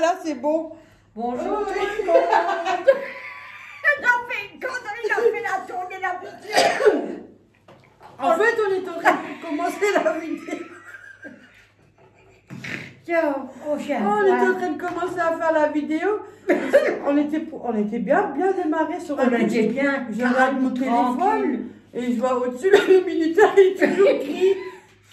Voilà, c'est bon. Bonjour tout le monde. Elle a fait une connerie, il a fait la tournée la vidéo. En fait, on est en train de commencer la vidéo. Tiens, oh chien. On était en train de commencer à faire la vidéo. On était bien démarré sur On était bien. Je regarde mon téléphone et je vois au-dessus le militaire, il est toujours écrit.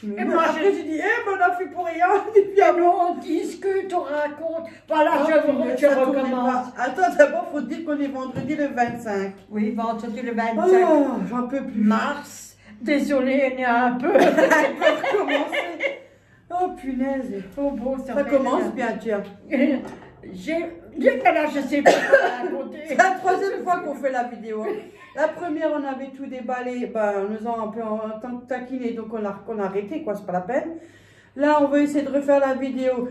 Et moi, après, j'ai dit, mais on a fait pour rien. Et puis, on discute, on raconte. Voilà, je recommence. Attends, d'abord, il faut dire qu'on est vendredi le 25. Oui, vendredi le 25. Oh, j'en peux plus. Mars. Désolée, il y a un peu. On peut recommencer. Oh, punaise. Oh, bon, ça commence bien, tiens. Je sais pas quoi raconter. C'est la troisième fois qu'on fait la vidéo. La première, on avait tout déballé, en nous en un peu en tant que taquiné, donc on a arrêté, quoi, c'est pas la peine. Là, on va essayer de refaire la vidéo.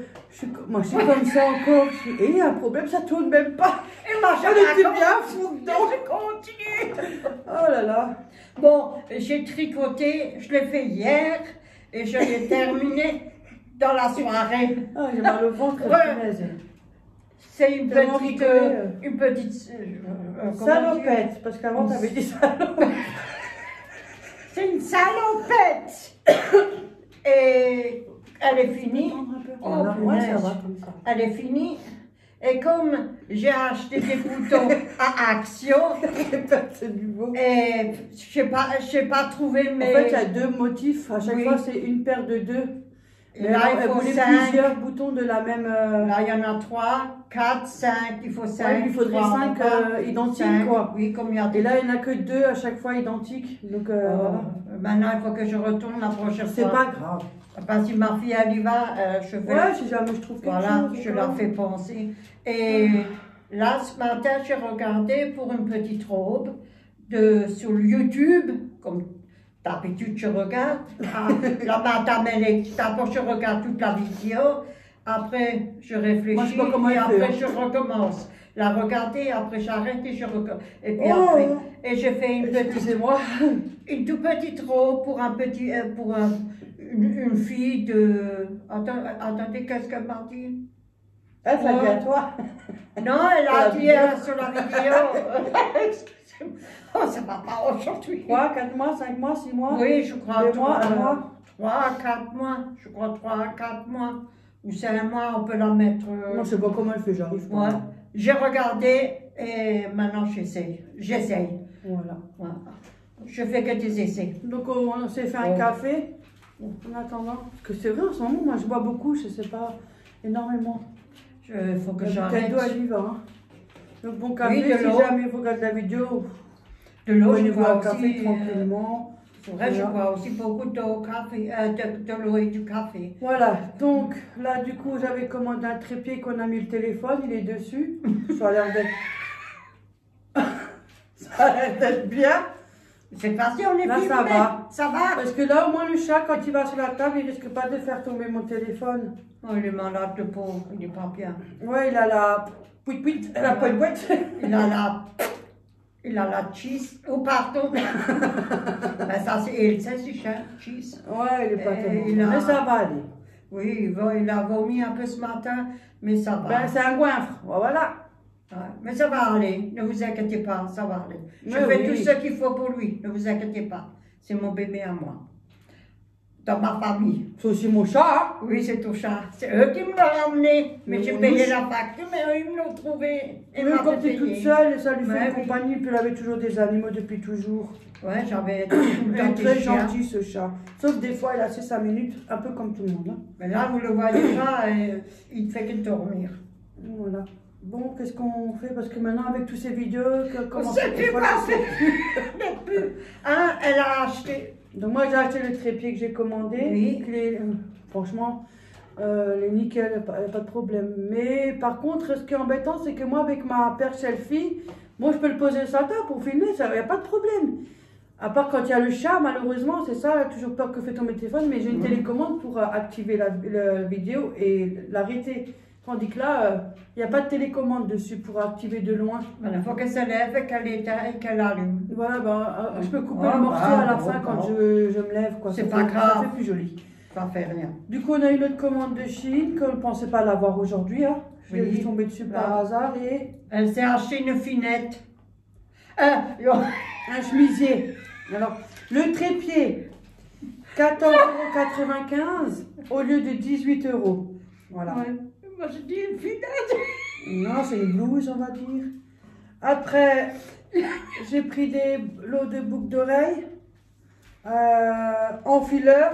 Moi, je suis comme ça encore. Et il y a un problème, ça tourne même pas. Et moi, on était bien fou dedans. Je continue. Oh là là. Bon, j'ai tricoté, je l'ai fait hier et je l'ai terminé dans la soirée. Ah, j'ai mal au ventre. C'est une petite salopette, parce qu'avant t'avais dit salopette. C'est une salopette. Et elle est finie. Oh, ouais, ça va comme ça. Elle est finie. Et comme j'ai acheté des boutons à Action, c'est du beau. Et je sais pas trouver mes... En fait, il y a deux motifs. À chaque fois, c'est une paire de deux. Et là, il faut plusieurs boutons de la même... Là, il y en a 3, 4, 5, il faut 5. Ouais, il faudrait 5 identiques, 5, quoi. Oui, comme il y a Et là, il n'y en a que 2 à chaque fois identiques. Donc, voilà. Maintenant, il faut que je retourne la prochaine fois. C'est pas grave. Parce que ma fille, elle y va, je fais... Ouais, si jamais je trouve quelque chose. Je la fais penser. Et là, ce matin, j'ai regardé pour une petite robe sur YouTube, comme... D'habitude, je regarde. La madame, elle est. D'abord, je regarde toute la vidéo. Après, je réfléchis. Moi, je sais pas comment et après, je recommence. La regarder, après, j'arrête et je recommence. Et puis après, et je fais une petite. Une toute petite robe pour un petit. Pour une fille de. Attendez, qu'est-ce qu'elle m'a dit? Elle t'a dit à toi? Non, elle a dit sur la vidéo. Oh, ça va pas aujourd'hui. 3, 4 mois, 5 mois, 6 mois? Oui, je crois. 2 mois, 1 mois? 3 à 4 mois. Je crois 3 à 4 mois. Ou 5 mois, on peut la mettre. Moi, je sais pas comment elle fait, j'arrive pas. Ouais. J'ai regardé et maintenant j'essaye. Voilà. Je fais que des essais. Donc, on s'est fait un café en attendant. Parce que c'est vrai, en ce moment, moi, je bois beaucoup, je sais pas, énormément. Il faut que j'arrête. La bouteille d'eau, elle y va. Hein. Donc, bon café, si jamais il faut regarder la vidéo, de l'eau, je bois un café tranquillement. C'est vrai, je bois aussi beaucoup d'eau, de l'eau et du café. Voilà, donc là, du coup, j'avais commandé un trépied qu'on a mis le téléphone, il est dessus. Ça a l'air d'être... ça a l'air d'être bien. C'est facile, on est là, filmé. ça va. Ça va. Parce que là, au moins, le chat, quand il va sur la table, il risque pas de faire tomber mon téléphone. Oh, il est malade, le pauvre, il est pas bien. Ouais, il a la... Pouit-pouit, la pouit-pouit. Il a la cheese. Oh, pardon. Ben, ça, c'est cher, cheese. Ouais, il est pas tellement. Mais ça va aller. Oui, il a vomi un peu ce matin, mais ça va. Ben, c'est un goinfre, voilà. Ouais, mais ça va aller, ne vous inquiétez pas, ça va aller. Je fais tout ce qu'il faut pour lui, ne vous inquiétez pas. C'est mon bébé à moi. Dans ma famille. C'est aussi mon chat, hein? Oui, c'est ton chat. C'est eux qui me l'ont ramené. Mais j'ai payé la facture, mais eux, ils me l'ont trouvé. Et même quand tu es toute seule, ça lui fait compagnie, puis elle avait toujours des animaux depuis toujours. Ouais, j'avais tout le temps très gentil, ce chat. Sauf des fois, il a ses 5 minutes, un peu comme tout le monde. Hein. Mais là, vous le voyez pas, il ne fait que dormir. Voilà. Bon, qu'est-ce qu'on fait? Parce que maintenant, avec tous ces vidéos, comment on ne sait plus passer. Hein, elle a acheté. Donc moi, j'ai acheté le trépied que j'ai commandé. Oui. Franchement, les nickel, pas de problème. Mais par contre, ce qui est embêtant, c'est que moi, avec ma paire selfie, moi, je peux le poser sur la table pour filmer, il n'y a pas de problème. À part quand il y a le chat, malheureusement, c'est ça, toujours peur que fait tomber le téléphone, mais j'ai une télécommande pour activer la vidéo et l'arrêter. Tandis que là, il n'y a pas de télécommande dessus pour activer de loin. Il faut qu'elle se lève et qu'elle éteint et qu'elle allume. Voilà, je peux couper le morceau à la fin quand je me lève. C'est pas grave. Ça fait plus joli. Ça fait rien. Du coup, on a une autre commande de Chine qu'on ne pensait pas l'avoir aujourd'hui. Hein. Je l'ai tombé dessus par hasard et... Elle s'est acheté une finette. Un chemisier. Alors, le trépied, 14,95 € au lieu de 18 €. Voilà. Ouais. Moi, je dis une finette. Non, c'est une blouse, on va dire. Après, j'ai pris des lots de boucles d'oreilles. Enfileur,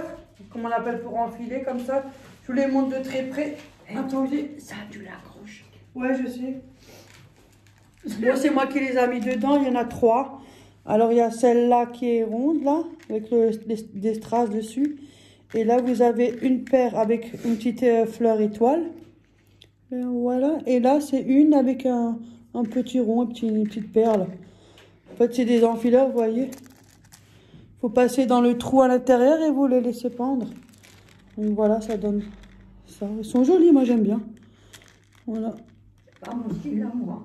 comme on l'appelle pour enfiler, comme ça. Je vous les montre de très près. Attendez. Ça, tu l'accroches. Ouais, je sais. Moi, c'est moi qui les ai mis dedans. Il y en a 3. Alors, il y a celle-là qui est ronde, là, avec des strass dessus. Et là, vous avez une paire avec une petite fleur étoile. Et voilà. Et là, c'est une avec un petit rond, une petite perle. En fait, c'est des enfileurs, vous voyez. Il faut passer dans le trou à l'intérieur et vous les laissez pendre. Donc voilà, ça donne ça. Ils sont jolis, moi j'aime bien. Voilà. Pas mon style, là, moi.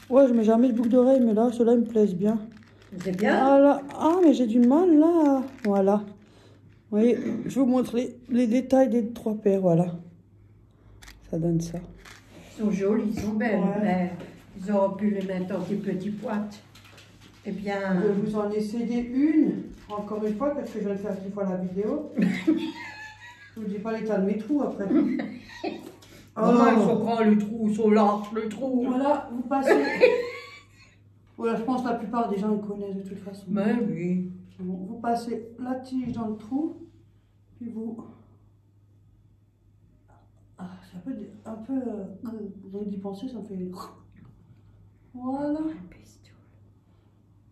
Ouais, je mets jamais de boucle d'oreille, mais là, ceux-là, ils me plaisent bien. C'est bien. Voilà. Ah, mais j'ai du mal, là. Voilà. Vous voyez, je vous montre les détails des 3 paires, voilà. Ça donne ça. Ils sont jolis, ils sont belles, Ouais. mais ils auraient pu les mettre dans des petits boîtes. Eh bien... Je vais vous en essayer une, encore une fois, parce que je viens de faire 10 fois la vidéo. Je vous dis pas l'état de mes trous, après. Oh, il faut prendre le trou, sur l'arche, le trou. Voilà, vous passez... Voilà, je pense que la plupart des gens ils connaissent de toute façon. Mais oui. Bon, vous passez la tige dans le trou, puis vous... Ah, c'est un peu donc d'y penser, ça me fait... Voilà.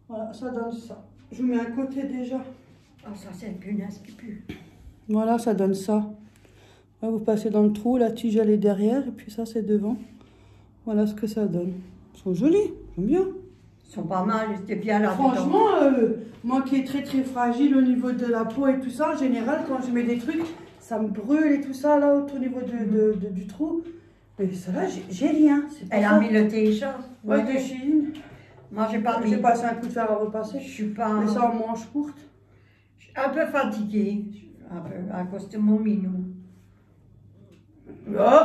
Voilà, ça donne ça. Je vous mets à côté déjà. Oh, ça, c'est une punaise qui pue. Voilà, ça donne ça. Là, vous passez dans le trou, la tige elle est derrière, et puis ça c'est devant. Voilà ce que ça donne. Ils sont jolis, j'aime bien. Ils sont pas mal, c'était bien là. Franchement, moi qui est très très fragile au niveau de la peau et tout ça, en général, quand je mets des trucs, ça me brûle et tout ça, là, au niveau du trou. Mais ça là, j'ai rien. Elle a mis le t-shirt. Ouais, de Chine. Moi, j'ai pas mis. J'ai passé un coup de fer à repasser. Je suis pas... Mais ça en manche courte. Je suis un peu fatiguée, un peu, à cause de mon minou. Oh.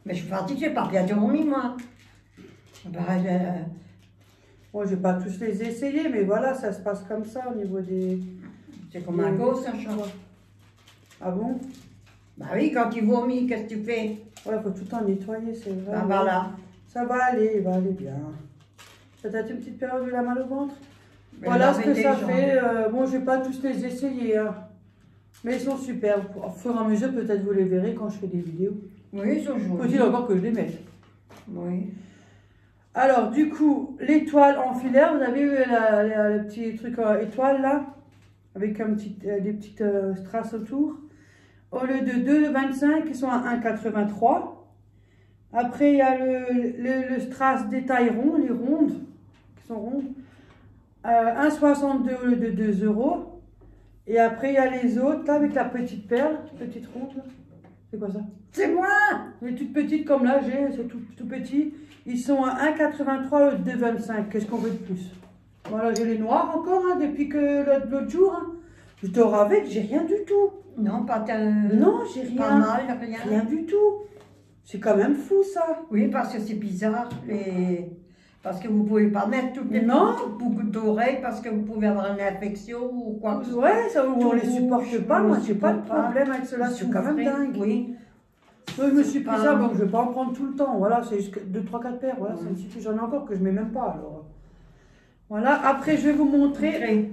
Mais je suis fatiguée, j'ai pas bien dormi, moi. Ben, Moi, je vais pas tous les essayer, mais voilà, ça se passe comme ça au niveau des... c'est comme un gosse, un chat. Ah bon? Bah oui, quand tu vomis, qu'est-ce que tu fais? Ouais, faut tout le temps nettoyer, c'est vrai. Ah, voilà. Ça va aller, il va aller bien. Ça t'a une petite période où il a mal au ventre? Mais Voilà ce laver que des ça jambes. fait. Bon, je vais pas tous les essayer, hein. Mais ils sont super. Au fur et à mesure, peut-être vous les verrez quand je fais des vidéos. Oui, ils sont Faut-il jolis. encore que je les mette. Oui. Alors, du coup, l'étoile en filaire, vous avez vu le petit truc étoile là, avec des petites strass autour. Au lieu de 2,25, ils sont à 1,83. Après, il y a le strass détail rond, les rondes, qui sont rondes. 1,62 au lieu de 2 €. Et après, il y a les autres, là, avec la petite perle, petite ronde. Là. C'est quoi ça? C'est moi! Les toutes petites comme là, c'est tout petit. Ils sont à 1,83 au lieu de 2,25. Qu'est-ce qu'on veut de plus? Voilà, j'ai les noirs encore, hein, depuis que l'autre jour. Hein. Je dors avec, j'ai rien du tout. Non, pas Non, j'ai rien. Pas mal, rien. Rien du tout. C'est quand même fou, ça. Oui, parce que c'est bizarre. Parce que vous ne pouvez pas mettre toutes les Non. boucles d'oreilles parce que vous pouvez avoir une infection ou quoi que ce soit. Ouais, ça, on les supporte pas. Moi, j'ai pas de supporte pas. problème avec cela. C'est quand même dingue. Oui. Moi, je me suis pris pas- ça, donc je vais pas en prendre tout le temps. Voilà, c'est juste 2, 3, 4 paires. Voilà, ça me suffit. J'en ai encore que je mets même pas. Alors. Voilà, après, je vais vous montrer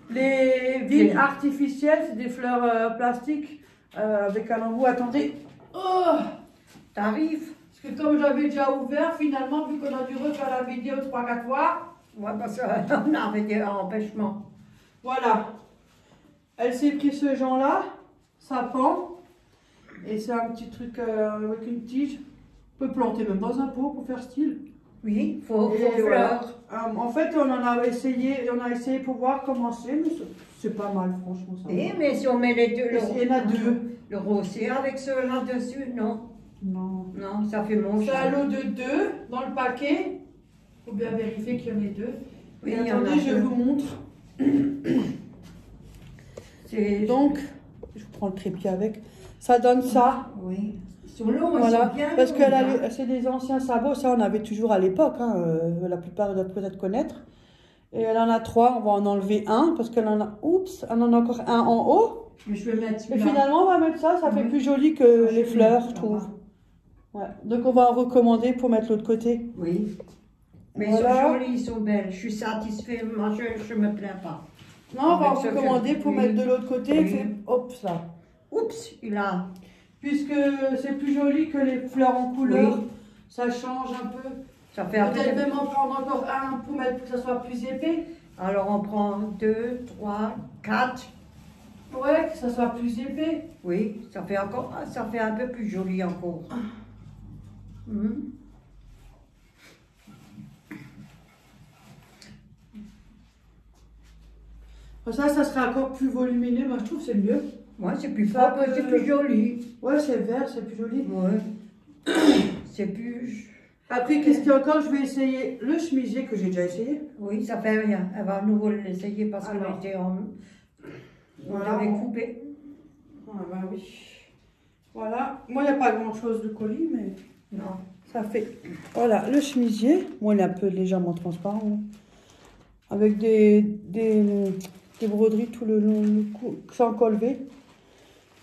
les vignes artificielles. C'est des fleurs plastiques avec un embout. Attendez. Oh! T'arrives? Parce que comme j'avais déjà ouvert, finalement, vu qu'on a dû refaire la vidéo 3, 4 fois, Ouais, parce qu'on avait des empêchements. voilà. Elle s'est pris ce genre-là, ça pend. Et c'est un petit truc avec une tige. On peut planter même dans un pot pour faire style. Oui, il faut Et fleurs. voilà. En fait, on a essayé pour voir comment c'est, mais c'est pas mal, franchement. Ça Oui, va. mais si on met les deux, Il y en a 2. le rosé avec ceux-là dessus, non. Non. Non, ça fait mon C'est un lot de 2 dans le paquet. Il faut bien vérifier qu'il y en ait 2. Oui, Et il y en a attendez, je deux. vous montre. C'est Donc, je prends le trépied avec. Ça donne ça. Oui. sont longs, ils Voilà, sont bien parce longs, que hein. c'est des anciens sabots, ça on avait toujours à l'époque, hein, la plupart doivent peut-être connaître. Et elle en a 3, on va en enlever un, parce qu'elle en a, oups, elle en a encore un en haut. Mais je vais mettre Et celui-là. finalement on va mettre ça fait Oui. plus joli que Ça, les je fleurs, mets je trouve. là-bas. Ouais. Donc on va en recommander pour mettre l'autre côté. Oui. Mais Voilà. ils sont jolis, ils sont belles. Je suis satisfaite, moi je me plains pas. Non, on va en Avec ce que- recommander pour oui. mettre de l'autre côté, Oui. fait, hop, ça. Oups, il a. Puisque c'est plus joli que les fleurs en couleur, Oui. ça change un peu. Ça fait un peu. Peut-être même en prendre encore un pour mettre que ça soit plus épais. Alors on prend 2, 3, 4. Ouais, que ça soit plus épais. Oui, ça fait encore, ça fait un peu plus joli encore. Mhm. Ça serait encore plus volumineux, moi je trouve que c'est mieux. Ouais, c'est plus Ça propre, peut- c'est plus joli. Ouais, c'est vert, c'est plus joli. Ouais. C'est plus. Après, qu'est-ce qu'il y a encore? Je vais essayer le chemisier que j'ai déjà essayé. Oui, ça fait rien. Elle va à nouveau l'essayer parce qu'on Alors. était en. On Voilà, avait on- coupé. Ah bah oui. Voilà. Moi, il n'y a pas grand-chose de colis, mais Non. ça fait. Voilà, le chemisier. Moi, il est un peu légèrement transparent. Hein. Avec des broderies tout le long, le cou, sans colver.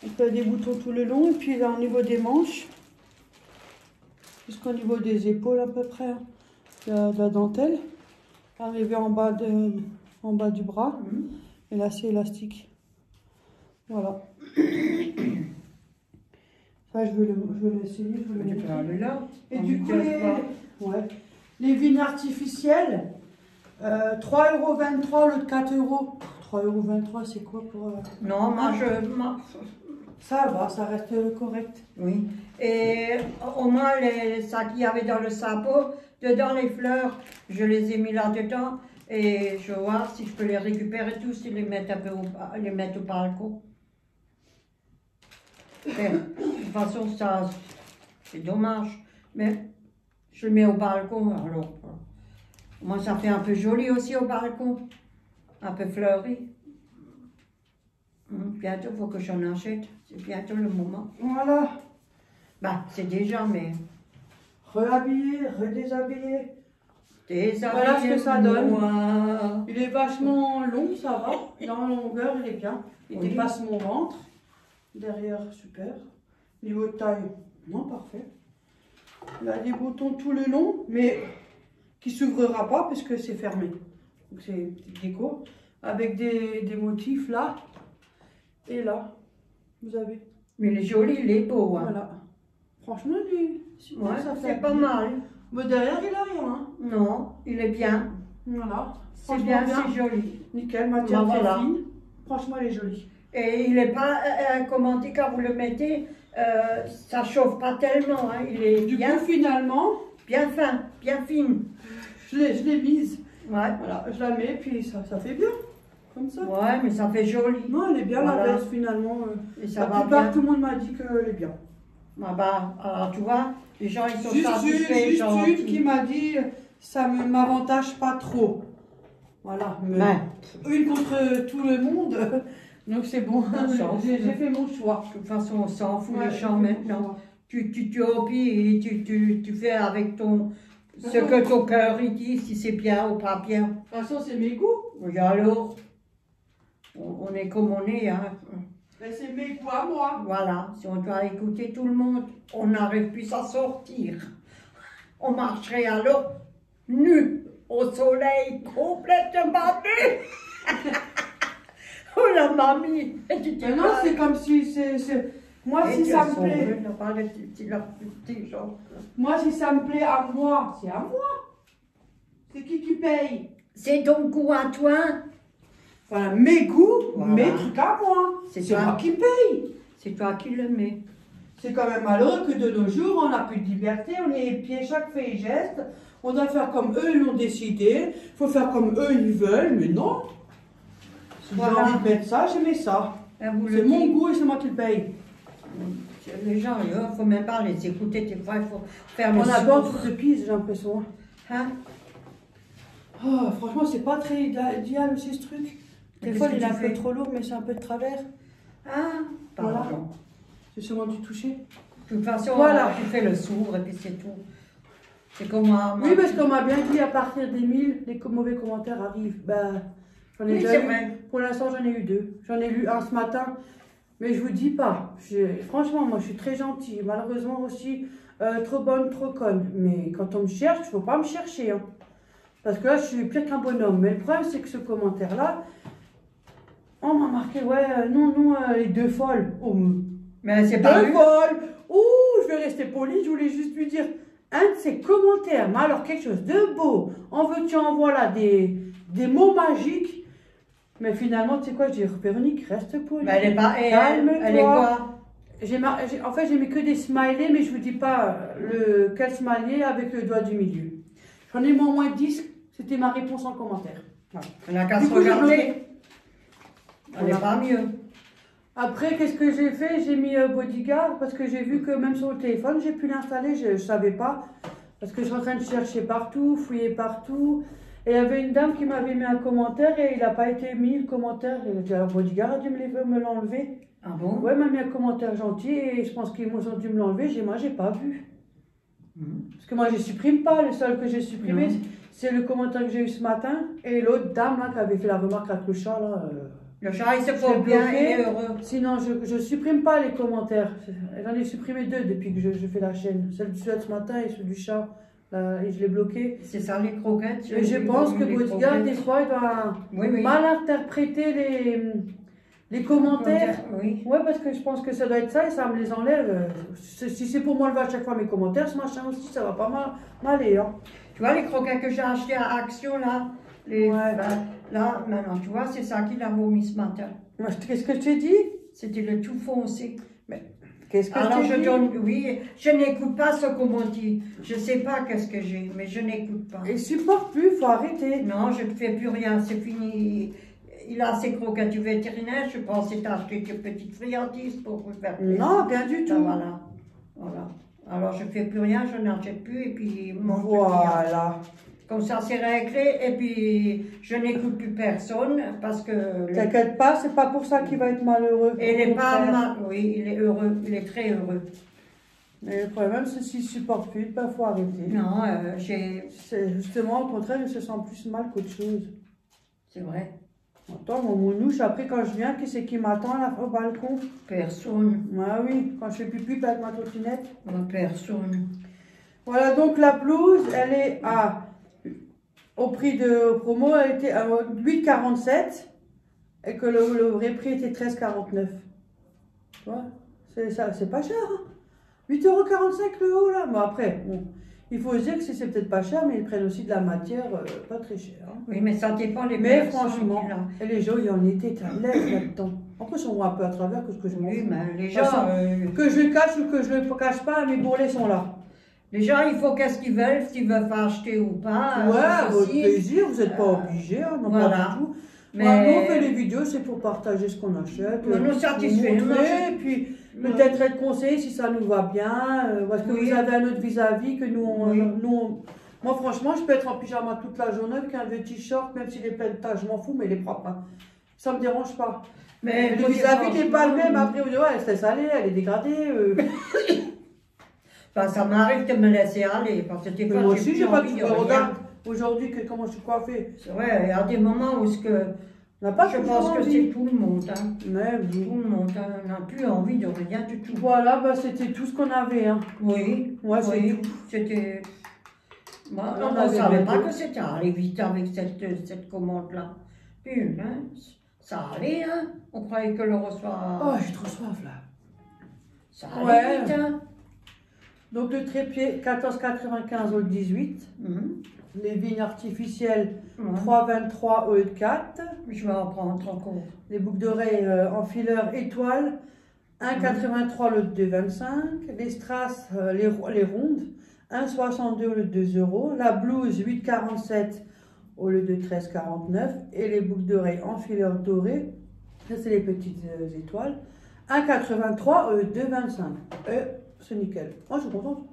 Donc, il y a des boutons tout le long. Et puis, là, au niveau des manches, jusqu'au niveau des épaules à peu près, hein, il y a de la dentelle. Arrivé en bas du bras. Mhm. Et là, c'est élastique. Voilà. Ça, je vais l'essayer. Je vais le Tu montrer. peux aller là. Et On du ne coup, casse pas. les vignes artificielles, 3,23 € au lieu de 4 €. 3,23 € c'est quoi pour... Non, moi je. Ça va, ça reste correct. Oui. Et au moins, ça qu'il y avait dans le sabot, dedans les fleurs, je les ai mis là-dedans. Et je vais voir si je peux les récupérer tous et les mettre un peu les mettre au balcon. Mais, de toute façon, ça, c'est dommage. Mais je le mets au balcon, alors. Moi, ça fait un peu joli aussi au balcon. Un peu fleuri. Bientôt, il faut que j'en achète. C'est bientôt le moment. Voilà. Bah, c'est déjà, mais. Réhabiller, redéshabiller. Déshabillez-moi. Voilà ce que ça donne. Il est vachement long, ça va. Dans la longueur, il est bien. Il Oui. dépasse mon ventre. Derrière, super. Niveau de taille, non, parfait. Il a des boutons tout le long, mais qui s'ouvrira pas parce que c'est fermé. Donc c'est une petite déco. Avec des motifs là et là. Vous avez. Mais il est joli, il est beau. Hein. Voilà. Franchement, il est super, Ouais, ça fait c'est pas mal. Mais derrière, il a rien. Hein. Non, il est bien. Voilà. C'est Franchement, bien, c'est joli. Nickel, matière Bah, très voilà. fine. Franchement, elle est jolie. Et il n'est pas, comment dire, quand vous le mettez, ça chauffe pas tellement. Hein. Il est Du bien, coup, finalement, bien fin, bien fine. je l'ai mise. Ouais. Voilà, je la mets, puis ça fait bien. Comme ça. Ouais, mais ça fait joli. Non, elle est bien Voilà. la veste finalement. Et ça La va plupart, bien. tout le monde m'a dit qu'elle est bien. Ah bah, alors tu vois, les gens ils sont Juste satisfaits. genre, une qui m'a dit ça ne m'avantage pas trop. Voilà. Mais Ouais. une contre tout le monde. Donc c'est bon. On s'en fout. J'ai fait mon choix. De toute façon, on s'en fout Ouais, les gens j'ai fait mon maintenant. choix. Tu opies et tu fais avec ton ce que ton cœur il dit, si c'est bien ou pas bien. De toute façon, c'est mes goûts. Et alors, on est comme on est. Hein. Ben, c'est mes goûts à moi. Voilà, si on doit écouter tout le monde, on n'arrive plus à sortir. On marcherait alors nu au soleil, complètement nu. Oh la mamie, Mais non, c'est comme si moi si ça me plaît. Moi si ça me plaît à moi, c'est à moi. C'est qui paye? C'est ton goût à toi. Voilà, mes goûts, Voilà. mes trucs à moi. C'est C'est toi. moi qui paye. C'est toi qui le mets. C'est quand même malheureux que de nos jours, on n'a plus de liberté, on est épié chaque fait et geste. On doit faire comme eux ils l'ont décidé. Il faut faire comme eux ils veulent, mais non. Si Voilà. j'ai envie de mettre ça, je mets ça. Vous C'est le mon dites. goût et c'est moi qui le paye. Les gens, il ne faut même pas les écouter. Des fois, il faut faire le On a sourd. d'autres de pisse, j'ai l'impression. Hein? Oh, franchement, c'est pas très idéal aussi ce truc. Des Qu'est-ce fois, que il est tu un peu fais? trop lourd, mais c'est un peu de travers. Ah, Voilà. pardon. J'ai sûrement dû toucher. De toute façon, Voilà. tu fais le sourd et puis c'est tout. C'est comme moi. Oui, parce qu'on m'a bien dit, à partir des 1000, les mauvais commentaires arrivent. Ben, j'en ai Oui, déjà c'est eu. vrai. Pour l'instant, j'en ai eu 2. J'en ai lu un ce matin. Mais je vous dis pas. Franchement, moi, je suis très gentille. Malheureusement aussi, trop bonne, trop conne. Mais quand on me cherche, il faut pas me chercher. Hein. Parce que là, je suis pire qu'un bonhomme. Mais le problème, c'est que ce commentaire-là, on m'a marqué, ouais, non, les 2 folles. Oh, Mais c'est pas 2 lui. folles. Ouh, je vais rester polie. Je voulais juste lui dire un de ses commentaires. Mais alors, quelque chose de beau. En veux-tu, en voilà, des mots magiques. Mais finalement, tu sais quoi, je dis, Véronique, reste polie. Mais elle est pas. Calme-toi. Elle est quoi? En fait, j'ai mis que des smileys, mais je vous dis pas quel smiley avec le doigt du milieu. J'en ai mis au moins 10, c'était ma réponse en commentaire. Voilà. Elle a qu'à Du se coup, j'ai regarder. bloqué. Elle n'est pas mieux. Après, qu'est-ce que j'ai fait? J'ai mis Bodyguard parce que j'ai vu que même sur le téléphone, j'ai pu l'installer, je ne savais pas. Parce que je suis en train de chercher partout, fouiller partout. Et il y avait une dame qui m'avait mis un commentaire et il n'a pas été mis le commentaire. Elle a dit, alors Bodyguard a dû me l'enlever. Ah bon? Ouais, il m'a mis un commentaire gentil et je pense qu'ils m'ont dû me l'enlever. Moi, j'ai pas vu. Parce que moi, je supprime pas. Le seul que j'ai supprimé, c'est le commentaire que j'ai eu ce matin. Et l'autre dame là, qui avait fait la remarque avec le chat. Là, Le chat, il se je l'ai porte bien, il bloqué. est heureux. Sinon, je supprime pas les commentaires. J'en ai supprimé 2 depuis que je fais la chaîne. Celle du ce matin et celui du chat. Là, et je l'ai bloqué. C'est ça, les croquettes. Et je pense que Bodyguard, des fois, il doit mal interpréter les commentaires. Oui. Ouais, parce que je pense que ça doit être ça et ça me les enlève. Si c'est pour m'enlever à chaque fois mes commentaires, ce machin aussi, ça va pas m'aller. Hein. Tu vois, les croquettes que j'ai achetés à Action, là, Ouais. là, maintenant, tu vois, c'est ça qu'il a vomi ce matin. Qu'est-ce que je t'ai dit? C'était le tout foncé. Qu'est-ce que Alors, je t'ai dit? oui, je n'écoute pas ce qu'on me dit. Je ne sais pas qu'est-ce que j'ai, mais je n'écoute pas. Il supporte plus, faut arrêter. Non, je ne fais plus rien, c'est fini. Il a ses croquettes du vétérinaire, je pensais t'acheter des petites friandises pour vous faire plaisir. Non, rien du tout. Voilà. Alors, je ne fais plus rien, je n'achète plus, et puis mon petit, Voilà. comme ça, c'est réglé, et puis je n'écoute plus personne, parce que... T'inquiète pas, c'est pas pour ça qu'il va être malheureux. Et il Au n'est pas contraire. mal, oui, il est heureux, il est très heureux. Mais le problème, c'est s'il supporte plus, il faut arrêter. Non, C'est justement, au contraire, il se sent plus mal qu'autre chose. c'est vrai, Attends, mon mounouche, après quand je viens, qui c'est qui m'attend là au balcon? personne, Ah oui, quand je fais pipi avec ma trottinette. personne. Voilà, donc la blouse, elle est au prix de promo, elle était à 8,47 et que le vrai prix était 13,49. Tu vois, c'est pas cher. Hein. 8,45 € le haut là. Bon, après, bon, il faut se dire que c'est peut-être pas cher, mais ils prennent aussi de la matière pas très chère. Hein. Oui, mais ça dépend des Mais personnes. franchement, qui l'ont. et les gens, il y en était, t'as l'air là-dedans. En plus, on voit un peu à travers que ce que je m'en Oui, fous. mais les De toute façon, gens, que je le cache ou que je le cache pas, mes bourrelets sont là. les gens, il faut qu'est-ce qu'ils veulent, s'ils veulent pas acheter ou pas. Ouais, à votre ceci. plaisir, vous n'êtes pas obligé, hein, non voilà. pas du tout. Mais- Moi, nous, on fait les vidéos, c'est pour partager ce qu'on achète. Mais nous satisfait, vous nous, montrer, et puis peut-être être conseillé si ça nous va bien, parce que Oui. vous avez un autre vis-à-vis que nous, Oui. moi, franchement, je peux être en pyjama toute la journée avec un vieux t-shirt, même s'il est plein de taches, je m'en fous, mais il est propre. Hein. Ça me dérange pas. Mais Le vis-à-vis n'est pas le même, après vous dites, ouais, elle s'est salée, elle est dégradée. Enfin, ça m'arrive de me laisser aller, parce que des Mais fois, moi j'ai aussi, plus j'ai pas envie de de rien. regarde aujourd'hui comment je suis coiffée. C'est vrai, il y a des moments où ce que, On n'a pas je toujours pense que envie. c'est tout le monde. Hein. Mais oui. Tout le monde hein, n'a plus envie de rien du tout. Voilà, bah, c'était tout ce qu'on avait. Hein. Oui, Ouais, c'est oui, tout. c'était... Moi, On on ne avait savait pas bientôt. que c'était allé vite avec cette commande-là. Puis, hein, ça allait, hein. On croyait que le reçoit... Oh, j'ai trop soif là. Ça allait Ouais. vite, hein. Donc le trépied 14,95 au 18. Mhm. Les vignes artificielles Ouais. 3,23 au lieu de 4. Je vais en prendre encore. Les boucles d'oreilles en fileur étoile 1,83 au lieu de 2,25. Les strass, les rondes 1,62 au lieu de 2 €. La blouse 8,47 au lieu de 13,49. Et les boucles d'oreilles en fileur doré, ça c'est les petites étoiles, 1,83 au lieu de 2,25. C'est nickel. Moi je suis contente.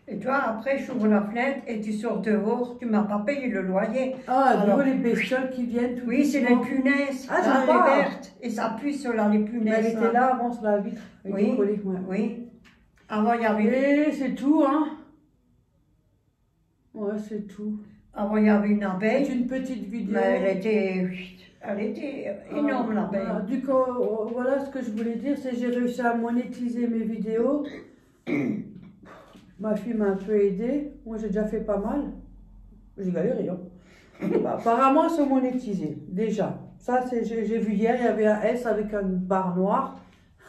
Et toi, après, j'ouvre la fenêtre et tu sors dehors. Tu m'as pas payé le loyer. Ah, Alors- vous les bestioles qui viennent tout Oui, c'est les punaises. Ah, là, j'en les parle. vertes. Et ça pue sur là, les Mais punaises. elle était là avant sur la vitre. avec Oui. des collets, ouais. Oui. Avant, il y avait, Et c'est tout, hein. Ouais, c'est tout. avant, il y avait une C'est abeille, une petite vidéo. mais elle était énorme, l'abeille. Voilà. Du coup, voilà ce que je voulais dire, c'est que j'ai réussi à monétiser mes vidéos. Ma fille m'a un peu aidée. Moi, j'ai déjà fait pas mal. J'ai galéré, hein. Bah, apparemment, elles sont monétisées, déjà. Ça, j'ai vu hier, il y avait un S avec une barre noire.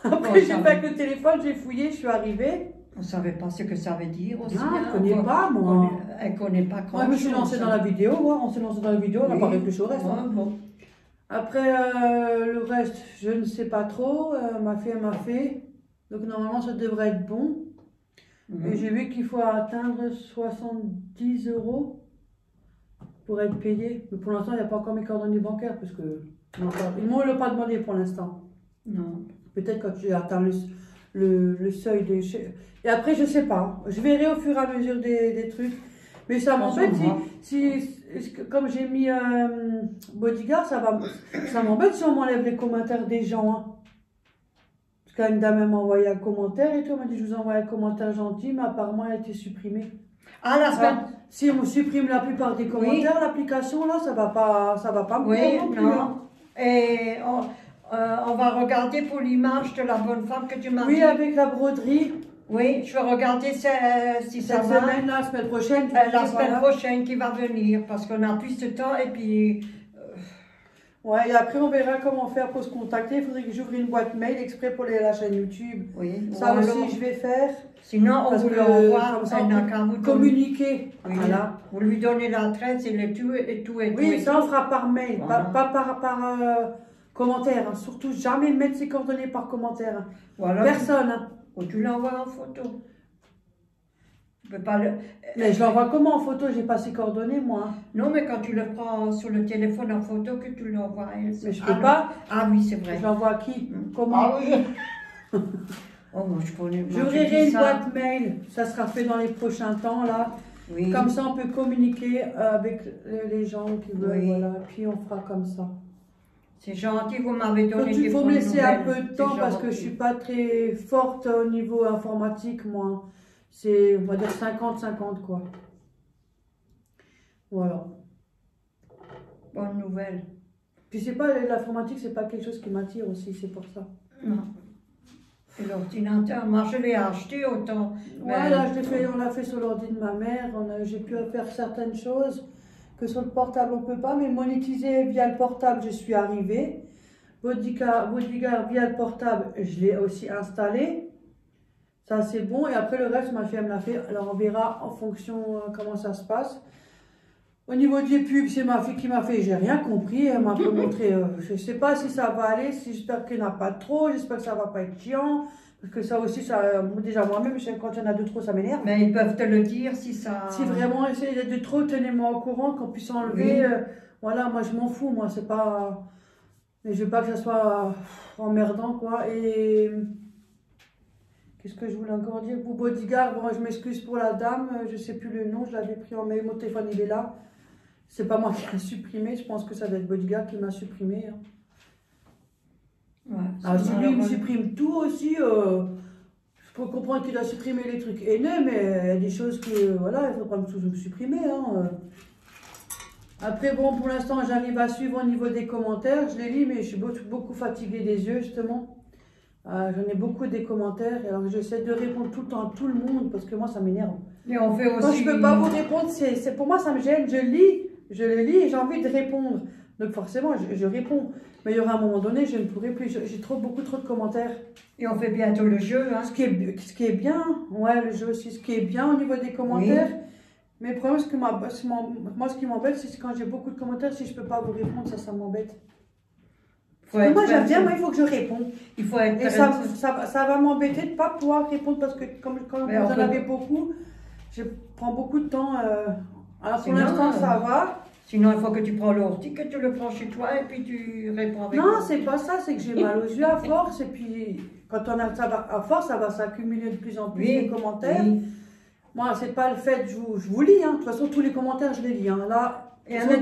Après, j'ai fait avec le téléphone, j'ai fouillé, je suis arrivée. On ne savait pas ce que ça veut dire aussi. Ah, hein. je ne connais pas, moi. Elle ne connaît pas Moi, je me suis lancée dans la vidéo, moi. On s'est lancé dans la vidéo, on n'a pas réfléchi au reste. Hein. Bon. Après, le reste, je ne sais pas trop. Ma fille, elle m'a fait. Donc, normalement, ça devrait être bon. Et j'ai vu qu'il faut atteindre 70 € pour être payé. Mais pour l'instant, il n'y a pas encore mes coordonnées bancaires parce que ils ne m'ont pas demandé pour l'instant. Non. Peut-être quand tu atteins le seuil de... Et après, je ne sais pas. Je verrai au fur et à mesure des trucs. Mais ça m'embête comme j'ai mis bodyguard, ça m'embête si on m'enlève les commentaires des gens. Hein. Parce qu'une dame m'a envoyé un commentaire et tout, elle m'a dit je vous envoie un commentaire gentil, mais apparemment elle a été supprimée. Ah, la semaine. Si on supprime la plupart des commentaires, l'application là, ça va pas me prendre non plus. Hein. Et on va regarder pour l'image de la bonne femme que tu m'as dit. Oui, avec la broderie. Oui, je vais regarder si ça va. La semaine prochaine. La semaine prochaine qui va venir, parce qu'on a plus de temps et puis... Ouais, et après on verra comment faire pour se contacter. Il faudrait que j'ouvre une boîte mail exprès pour la chaîne YouTube. Oui. Ça aussi, je vais faire. Sinon, on vous l'envoie, on peut communiquer. Oui. Voilà. Vous lui donnez l'adresse et tout. Oui, ça on fera par mail, voilà. pas par commentaire. Hein. Surtout jamais mettre ses coordonnées par commentaire. Hein. Voilà. Personne. Hein. Ou tu l'envoies en photo. Tu peux pas le... Mais je l'envoie comment en photo? J'ai pas ses coordonnées, moi. Non, mais quand tu le prends sur le téléphone en photo, que tu l'envoies à elle. Mais je peux pas. Ah oui, c'est vrai. Je l'envoie à qui? Comment? Ah oui. Oh, moi, je connais. J'ouvrirai une boîte mail. Ça sera fait dans les prochains temps, là. Oui. Comme ça, on peut communiquer avec les gens qui veulent. Oui. Voilà. Puis on fera comme ça. C'est gentil, vous m'avez donné des bonnes nouvelles. Il faut me laisser un peu de temps parce que je suis pas très forte au niveau informatique, moi. C'est, on va dire, 50-50, quoi. Voilà. Bonne nouvelle. Puis c'est pas, l'informatique, c'est pas quelque chose qui m'attire aussi, c'est pour ça. Non. Et l'ordinateur, moi je l'ai acheté autant. Ouais, là, on l'a fait sur l'ordi de ma mère. J'ai pu faire certaines choses que sur le portable, on peut pas. Mais monétiser via le portable, je suis arrivée. Bodyguard via le portable, je l'ai aussi installé. Ça, c'est bon. Et après, le reste, ma fille, elle me l'a fait. Alors, on verra en fonction comment ça se passe. Au niveau des pubs, c'est ma fille qui m'a fait. J'ai rien compris. Elle m'a un peu montré. Je sais pas si ça va aller. J'espère qu'il n'y en a pas trop. J'espère que ça va pas être chiant. Parce que ça aussi, déjà moi-même, quand il y en a de trop, ça m'énerve. Mais ils peuvent te le dire si ça... Si vraiment essayer d'être de trop, tenez-moi au courant, qu'on puisse enlever. Oui. Voilà, moi, je m'en fous. Moi, c'est pas... Mais je veux pas que ça soit emmerdant, quoi. Et... Qu'est-ce que je voulais encore dire? Pour Bodyguard, bon, je m'excuse pour la dame, je sais plus le nom, je l'avais pris en mail, mon téléphone il est là. C'est pas moi qui l'ai supprimé, je pense que ça doit être Bodyguard qui m'a supprimé. Hein. Ouais, si lui il me supprime tout aussi, je peux comprendre qu'il a supprimé les trucs haineux, mais il y a des choses que, voilà, il faut pas me tout supprimer. Hein. Après, bon, pour l'instant, j'arrive à suivre au niveau des commentaires, je les lis, mais je suis beaucoup fatiguée des yeux, justement. J'en ai beaucoup des commentaires, alors j'essaie de répondre tout le temps à tout le monde parce que moi ça m'énerve. Et on fait aussi... Quand je peux pas vous répondre, pour moi ça me gêne. Je le lis et j'ai envie de répondre. Donc forcément je réponds. Mais il y aura un moment donné, je ne pourrai plus. J'ai beaucoup trop de commentaires. Et on fait bientôt le jeu. Hein. Ce qui est bien, ouais, le jeu aussi, ce qui est bien au niveau des commentaires. Oui. Mais le problème, moi ce qui m'embête, c'est quand j'ai beaucoup de commentaires, si je peux pas vous répondre, ça m'embête. Moi j'aime bien, moi il faut que je réponde. Il faut être... Et ça va m'embêter de ne pas pouvoir répondre parce que quand vous en avez beaucoup, je prends beaucoup de temps. Alors pour l'instant ça va. Sinon il faut que tu prends l'ordi, que tu le prends chez toi et puis tu réponds avec... Non, c'est pas ça, c'est que j'ai mal aux yeux à force et puis quand on a ça à force, ça va s'accumuler de plus en plus les commentaires. Oui. Moi c'est pas le fait, je vous lis, hein. De toute façon tous les commentaires je les lis. Hein. Là, et elle me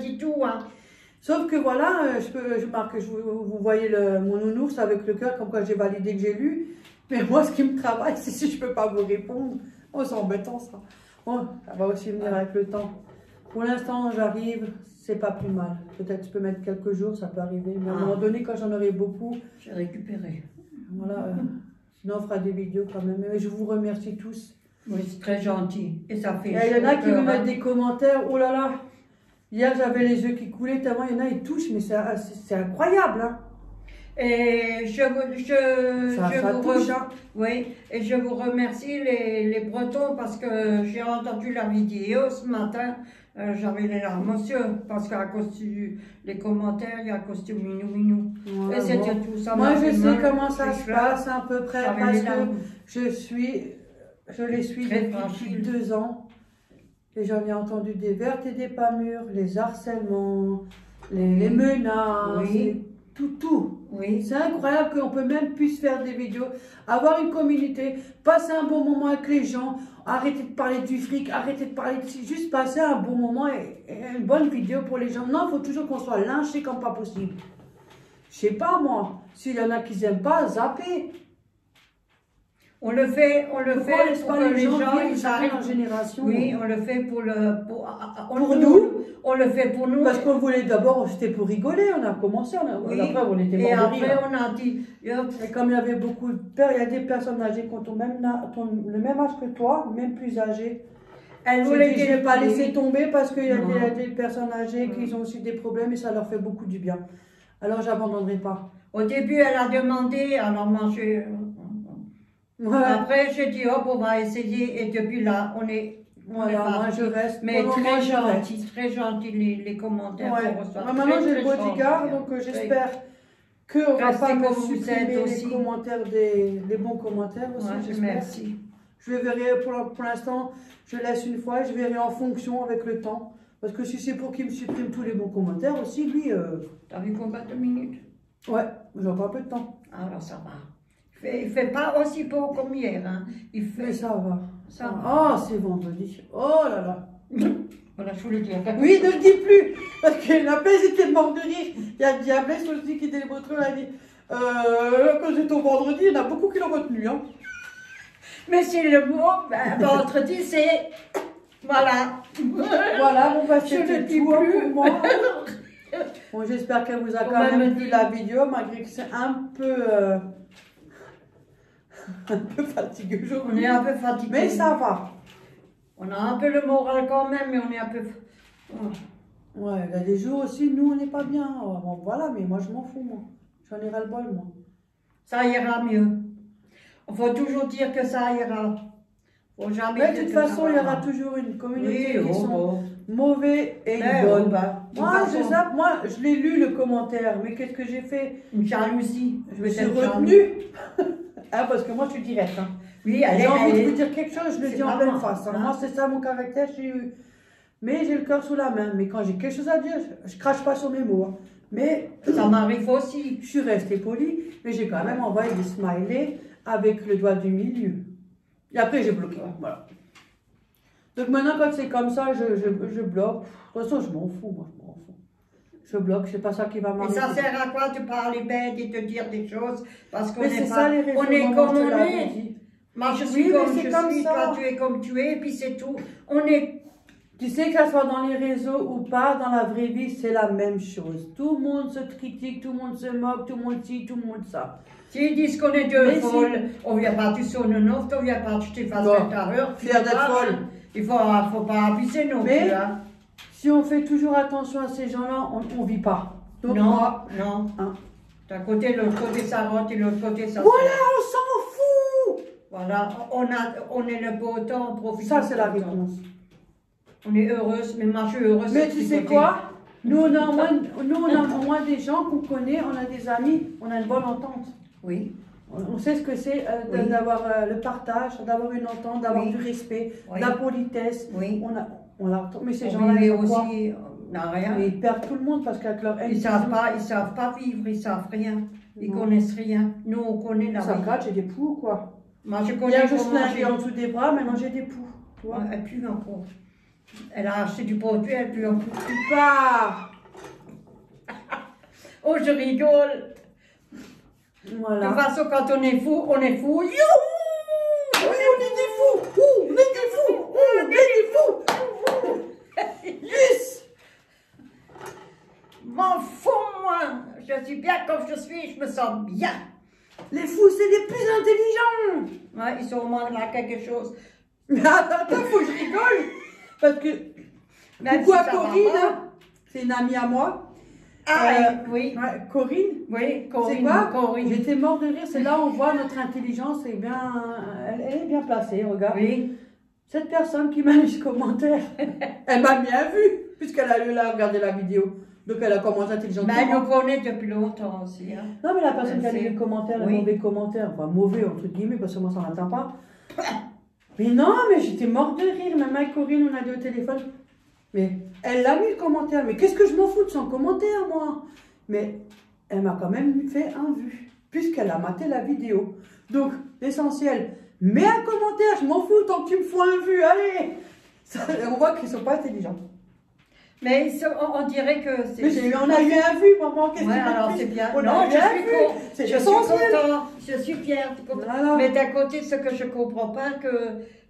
dit tout. Hein. Sauf que voilà, je marque, vous voyez mon nounours avec le cœur, comme quoi j'ai validé que j'ai lu. Mais moi, ce qui me travaille, c'est si je peux pas vous répondre. Oh, c'est embêtant ça. Bon, ça va aussi venir avec le temps. Pour l'instant, j'arrive, c'est pas plus mal. Peut-être je peux mettre quelques jours, ça peut arriver. Mais à un moment donné, quand j'en aurai beaucoup, j'ai récupéré. Voilà. Sinon, on fera des vidéos quand même. Mais je vous remercie tous. Oui, c'est très gentil. Et ça fait Il y en a qui me chaud, mettent des commentaires. Oh là là. Hier, j'avais les yeux qui coulaient tellement il y en a, ils touchent, mais c'est incroyable. Hein. Et Ça touche, hein. Oui, et je vous remercie les Bretons parce que j'ai entendu la vidéo ce matin. J'avais les larmes aux yeux parce qu'à cause des commentaires, il y a à cause du minou. Ouais, et c'était bon. tout ça. Moi, je sais comment ça se passe à peu près parce que je les suis depuis 2 ans. Et j'en ai entendu des vertes et des pas mûres, les harcèlements, les menaces, oui. Tout. Oui. C'est incroyable qu'on peut même plus faire des vidéos, avoir une communauté, passer un bon moment avec les gens, arrêter de parler du fric, arrêter de parler de... Juste passer un bon moment et une bonne vidéo pour les gens. Non, il faut toujours qu'on soit lynché comme pas possible. Je sais pas moi, s'il y en a qui n'aiment pas, zapper. On le fait pour que les gens ils arrivent en génération. Oui, on le fait pour nous. On le fait pour nous. Parce qu'on voulait d'abord, c'était pour rigoler, on a commencé, oui. Après on était mort et de après rire. on a dit... Et comme il y avait beaucoup de peurs, il y a des personnes âgées qui ont le même âge que toi, même plus âgées. Elle voulait je ne vais pas laisser tomber parce qu'il y a des personnes âgées qui ont aussi des problèmes et ça leur fait beaucoup du bien. Alors j'abandonnerai pas. Au début, elle a demandé, alors moi Après, j'ai dit, hop, on va essayer, et depuis là, on est... Voilà, moi je reste. Mais très gentil les commentaires qu'on reçoit. Maintenant j'ai le bodyguard, donc j'espère qu'on va pas me supprimer les commentaires, les bons commentaires aussi. Merci. Je verrai pour l'instant, je laisse une fois, je verrai en fonction avec le temps. Parce que si c'est pour qu'il me supprime tous les bons commentaires aussi, lui... T'as vu combien de minutes? Ouais, j'ai encore un peu de temps. Alors ça va. Il fait pas aussi beau comme hier. Hein. Mais ça va. Ça va. Oh, c'est vendredi. Oh là là. Voilà, je vous le dis. Oui, ne le dis plus. Parce que la paix était mort de rire. Il y a Diablesse aussi qui était les motreux. Elle a dit quand c'est au vendredi, il y en a beaucoup qui l'ont retenu. Hein. Mais c'est le mot, vendredi, c'est. Voilà. Voilà, bon, bah, c'était tout pour moi. Bon, j'espère qu'elle vous a quand même plu la vidéo, malgré que c'est un peu fatigué aujourd'hui. On est un peu fatigué. Mais ça va. On a un peu le moral quand même, mais on est un peu... Ouais, il y a des jours aussi, nous, on n'est pas bien. Bon, voilà, mais moi, je m'en fous, moi. J'en ai ras-le-bol, moi. Ça ira mieux. Il faut toujours dire que ça ira. Faut jamais mais de toute façon, il y aura toujours une communauté qui sont mauvais et une bonne. Moi, je l'ai lu, le commentaire, mais qu'est-ce que j'ai fait? Une jalousie. Je me suis retenue. Ah, parce que moi, je suis directe. Hein. Oui, j'ai envie de vous dire quelque chose, je le dis en pleine face. Hein. Moi, c'est ça mon caractère. Mais j'ai le cœur sous la main. Mais quand j'ai quelque chose à dire, je crache pas sur mes mots. Hein. Mais ça m'arrive aussi. Je suis restée polie, mais j'ai quand même envoyé des smileys avec le doigt du milieu. Et après, j'ai bloqué. Voilà. Donc maintenant, quand c'est comme ça, je bloque. De toute façon, je m'en fous, moi, je m'en fous. Je bloque, c'est pas ça qui va m'arriver. Et ça sert à quoi de parler bête et de dire des choses? Parce qu'on est pas... on est comme on est. Moi, je suis comme je suis, toi, tu es comme tu es, et puis c'est tout. On est... Tu sais, que ça soit dans les réseaux ou pas, dans la vraie vie, c'est la même chose. Tout le monde se critique, tout le monde se moque, tout le monde ci, tout le monde ça. S'ils disent qu'on est deux folles, on ne vient pas du son neuf, on ne vient pas tu t'es face à l'heure. Fier d'être folle. Il ne faut pas abuser non plus. Hein. Si on fait toujours attention à ces gens-là, on ne vit pas. Donc non, moi, non. Hein. D'un côté, l'autre côté, ça rentre et l'autre côté, ça voilà, on s'en fout. Voilà, on est le beau temps, on profite. Ça, c'est la réponse. On est heureuse, mais moi je suis heureuse. Mais tu sais quoi? Nous, on a au moins des gens qu'on connaît, on a des amis, on a une bonne entente. Oui. On sait ce que c'est d'avoir le partage, d'avoir une entente, d'avoir du respect, de la politesse. Oui. Mais ces gens-là, ils aussi, n'a rien. Ils perdent tout le monde parce qu'avec leur ils savent pas vivre, ils savent rien. Ils connaissent rien. Nous, on connaît la vie. Ça me gratte, j'ai des poux, quoi. Moi, je connais. Hier, je suis en dessous des bras, maintenant j'ai des poux. Elle pue encore. Elle a acheté du produit, elle pue encore. Tu pars. Oh, je rigole. De Voilà. toute façon, quand on est fou, on est fou. Oui, on est des fous. On est des fous. On est des fous. Yes. M'en fous, moi. Je suis bien comme je suis, je me sens bien. Les fous, c'est les plus intelligents. Ouais, ils sont au moins là quelque chose. Mais attends, faut que je rigole. Parce que, Même coucou si à ça va Corinne, pas. hein. C'est une amie à moi. Ah, oui. Ouais, Corinne. Oui, C'est Corinne. quoi? Corinne. J'étais mort de rire. C'est là où on voit notre intelligence est bien, elle est bien placée. Regarde. Oui. Cette personne qui m'a mis ce commentaire, elle m'a bien vu, puisqu'elle a eu là regarder la vidéo. Donc elle a commencé intelligemment. Mais elle nous connaît depuis longtemps aussi. Hein. Non, mais la personne qui a Elle mis sait. le commentaire, le Oui. mauvais commentaire, enfin mauvais entre guillemets, parce que moi ça m'atteint pas. Mais non, mais j'étais morte de rire, même avec Corinne, on a deux au téléphone. Mais elle a mis le commentaire, mais qu'est-ce que je m'en fous de son commentaire, moi? Mais elle m'a quand même fait un vu, puisqu'elle a maté la vidéo. Donc, l'essentiel, mets un commentaire, je m'en fous, tant que tu me fous un vu, allez! Ça, on voit qu'ils sont pas intelligents. Mais on dirait que c'est. Mais on a eu un vu, maman, qu'est-ce Ouais, que tu alors veux c'est bien. On Non, a eu je un suis vu. con. C'est Je suis essentiel. content. Je suis fière. Voilà. Mais d'un côté, ce que je comprends pas, que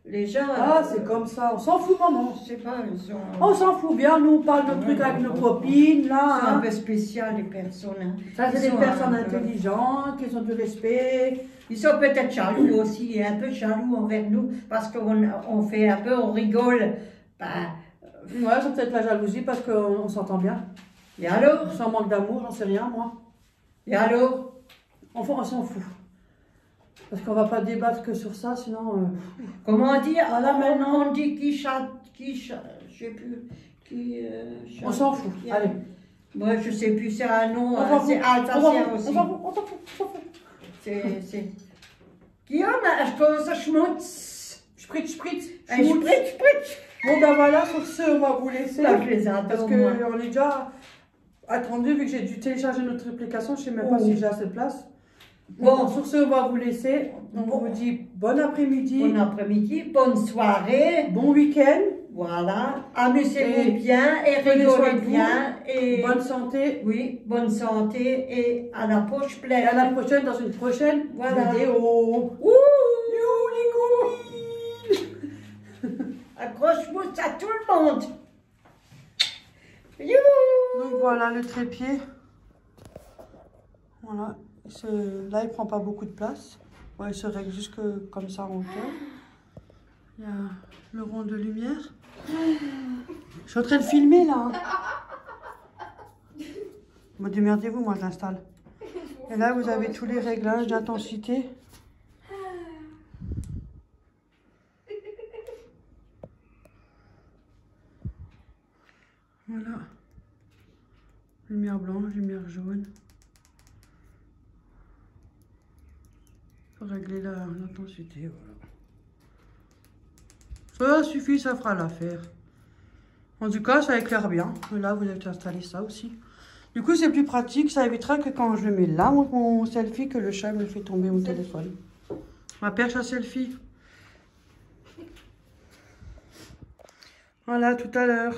les gens. Ah, c'est comme ça, on s'en fout, maman. Je sais pas, ils sont. On s'en fout bien, nous on parle de trucs avec nos copines, Ils là. sont un Hein. peu spécial, les personnes. Hein. Ça, c'est Ils des sont personnes un peu- intelligentes, qui ont du respect. Ils sont peut-être jaloux aussi, et un peu jaloux envers nous, parce qu'on fait un peu, on rigole. Bah, Ouais, c'est peut-être la jalousie parce qu'on s'entend bien. et alors? Sans manque d'amour, j'en sais rien, moi. Et alors? Enfin, on s'en fout. Parce qu'on va pas débattre que sur ça, sinon. Comment dire? Voilà, maintenant. On dit qui chante, je sais plus. Qui, chante, On s'en fout. qui- Allez. Moi, je sais plus, c'est un nom, On hein, s'en fout. c'est alsacien On aussi. s'en fout, on s'en fout, on s'en fout. C'est. Guillaume, je commence à schmutz. Spritz, spritz. Un schmutz. spritz, spritz. Bon, ben voilà, sur ce, on va vous laisser. Moi, je les Parce adore, moi. qu'on est déjà attendu, vu que j'ai dû télécharger notre application, je ne sais même pas Oh. si j'ai assez de place. Bon. Bon, sur ce, on va vous laisser. On Bon. vous dit bon après-midi, Bon après-midi, bonne soirée. bon week-end, Voilà. Amusez-vous Et bien et prenez soin rigolez de vous. bien. Et bonne santé. oui, bonne santé et à la poche Et pleine. à la prochaine dans une prochaine Voilà. vidéo. Ouh, You, les copines. accroche-moi à tout le monde. You. Donc voilà le trépied. Voilà. Là, il prend pas beaucoup de place. Ouais, il se règle jusque comme ça en hauteur. Il y a le rond de lumière. Je suis en train de filmer là. Hein. Bon, démerdez-vous, moi je l'installe. Et là, vous avez tous les réglages d'intensité. Voilà. Lumière blanche, lumière jaune. Faut régler l'intensité, voilà. Ça suffit, ça fera l'affaire. En tout cas, ça éclaire bien. Et là, vous avez installé ça aussi. Du coup, c'est plus pratique. Ça évitera que quand je le mets là, mon selfie, que le chat me fait tomber mon téléphone. Ma perche à selfie. Voilà, tout à l'heure.